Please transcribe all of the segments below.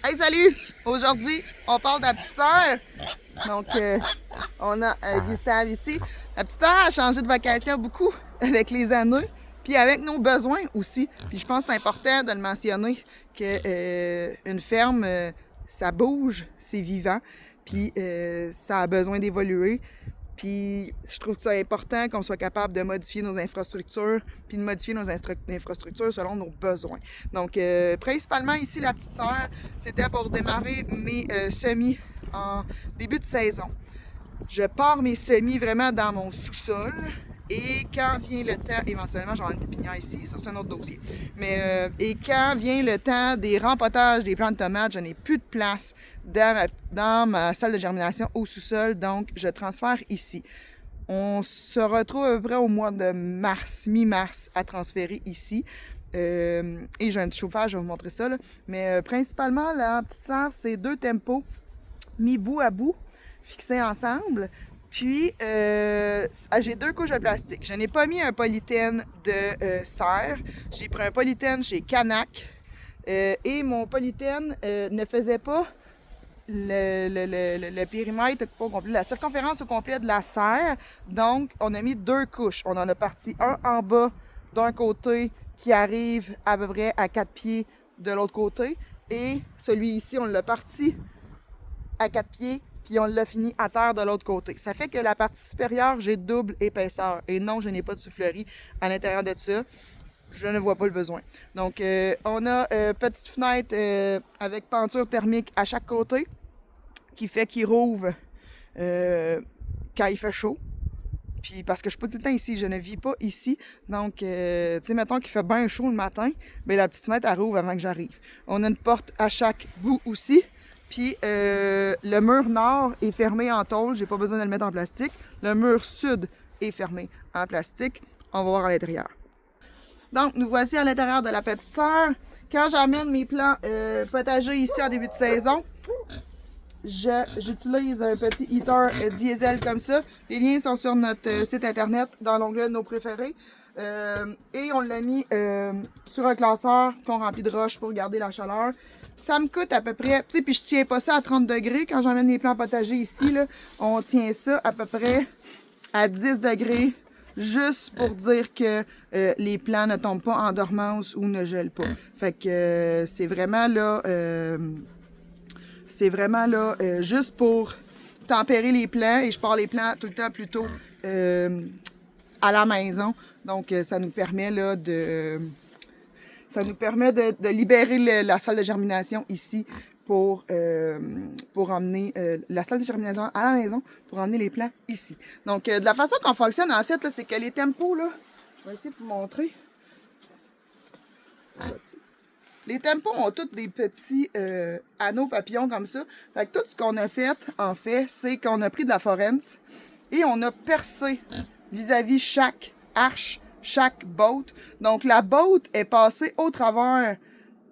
Hey, salut! Aujourd'hui, on parle de la petite sœur. Donc, on a Gustave ici. La petite sœur a changé de vocation beaucoup avec les années, puis avec nos besoins aussi. Puis je pense que c'est important de le mentionner que une ferme, ça bouge, c'est vivant, puis ça a besoin d'évoluer. Puis je trouve que c'est important qu'on soit capable de modifier nos infrastructures, puis de modifier nos infrastructures selon nos besoins. Donc, principalement ici, la petite sœur, c'était pour démarrer mes semis en début de saison. Je pars mes semis vraiment dans mon sous-sol. Et quand vient le temps, éventuellement, j'aurai une pépinière ici, ça c'est un autre dossier. Et quand vient le temps des rempotages des plants de tomates, je n'ai plus de place dans ma salle de germination au sous-sol, donc je transfère ici. On se retrouve à peu près au mois de mars, mi-mars, à transférer ici. Et j'ai un petit chauffage, je vais vous montrer ça. Là. Mais principalement, la petite sœur, c'est 2 tempos mis bout à bout, fixés ensemble. Puis, j'ai 2 couches de plastique. Je n'ai pas mis un polythène de serre. J'ai pris un polythène chez Canac. Et mon polythène ne faisait pas le périmètre au complet, la circonférence au complet de la serre. Donc, on a mis 2 couches. On en a parti un en bas d'un côté qui arrive à peu près à 4 pieds de l'autre côté. Et celui ici, on l'a parti à 4 pieds puis on l'a fini à terre de l'autre côté. Ça fait que la partie supérieure, j'ai double épaisseur. Et non, je n'ai pas de soufflerie à l'intérieur de ça. Je ne vois pas le besoin. Donc, on a petite fenêtre avec peinture thermique à chaque côté qui fait qu'il rouvre quand il fait chaud. Puis parce que je suis pas tout le temps ici, je ne vis pas ici. Donc, tu sais, mettons qu'il fait bien chaud le matin, bien la petite fenêtre, elle rouvre avant que j'arrive. On a une porte à chaque bout aussi. Puis le mur nord est fermé en tôle, j'ai pas besoin de le mettre en plastique. Le mur sud est fermé en plastique. On va voir à l'intérieur. Donc, nous voici à l'intérieur de la petite sœur. Quand j'amène mes plants potagers ici en début de saison, j'utilise un petit heater diesel comme ça. Les liens sont sur notre site internet dans l'onglet de nos préférés. Et on l'a mis sur un classeur qu'on remplit de roches pour garder la chaleur. Ça me coûte à peu près, tu sais, puis je tiens pas ça à 30 degrés quand j'emmène les plants potagers ici, là. On tient ça à peu près à 10 degrés, juste pour dire que les plants ne tombent pas en dormance ou ne gèlent pas. Fait que c'est vraiment là, juste pour tempérer les plants, et je pars les plants tout le temps plutôt à la maison. Donc, ça nous permet là de libérer la salle de germination ici pour emmener la salle de germination à la maison pour emmener les plants ici. Donc, de la façon qu'on fonctionne, en fait, c'est que les tempos, là, je vais essayer de vous montrer. Les tempos ont tous des petits anneaux papillons comme ça. Fait que tout ce qu'on a fait, en fait, c'est qu'on a pris de la forens et on a percé vis-à-vis chaque arche, chaque botte. Donc, la botte est passée au travers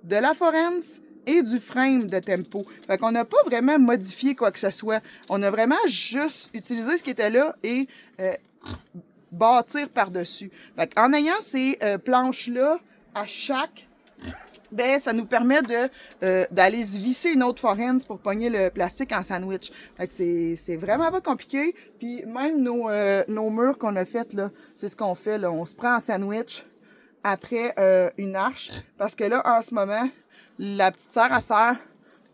de la forens et du frame de tempo. Fait qu'on n'a pas vraiment modifié quoi que ce soit. On a vraiment juste utilisé ce qui était là et bâtir par-dessus. Fait qu'en ayant ces planches-là à chaque, ben ça nous permet d'aller se visser une autre forens pour pogner le plastique en sandwich. Fait que c'est vraiment pas compliqué. Puis même nos murs qu'on a fait là, c'est ce qu'on fait là. On se prend en sandwich après une arche. Parce que là, en ce moment, la petite sœur, elle sert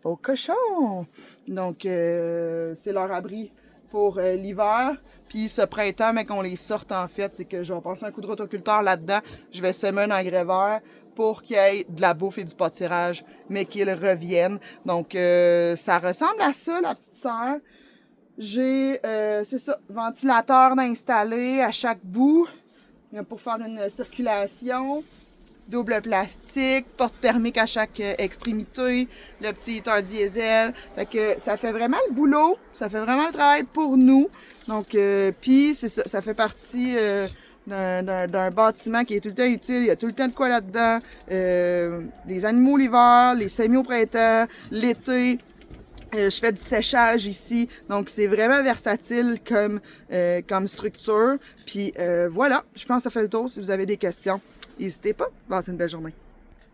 aux cochons. Donc, c'est leur abri pour l'hiver. Puis ce printemps, mais qu'on les sorte en fait, c'est que je vais passer un coup de rotoculteur là-dedans. Je vais semer un engrais vert pour qu'il y ait de la bouffe et du pâturage, mais qu'ils reviennent. Donc, ça ressemble à ça, la petite sœur. J'ai, c'est ça, ventilateur d'installer à chaque bout pour faire une circulation. Double plastique, porte thermique à chaque extrémité, le petit heater diesel. Fait que ça fait vraiment le boulot, ça fait vraiment le travail pour nous. Donc, puis c'est ça, ça fait partie d'un bâtiment qui est tout le temps utile. Il y a tout le temps de quoi là-dedans. Les animaux l'hiver, les semis au printemps, l'été. Je fais du séchage ici, donc c'est vraiment versatile comme structure. Puis voilà, je pense que ça fait le tour. Si vous avez des questions, n'hésitez pas. Passez une belle journée.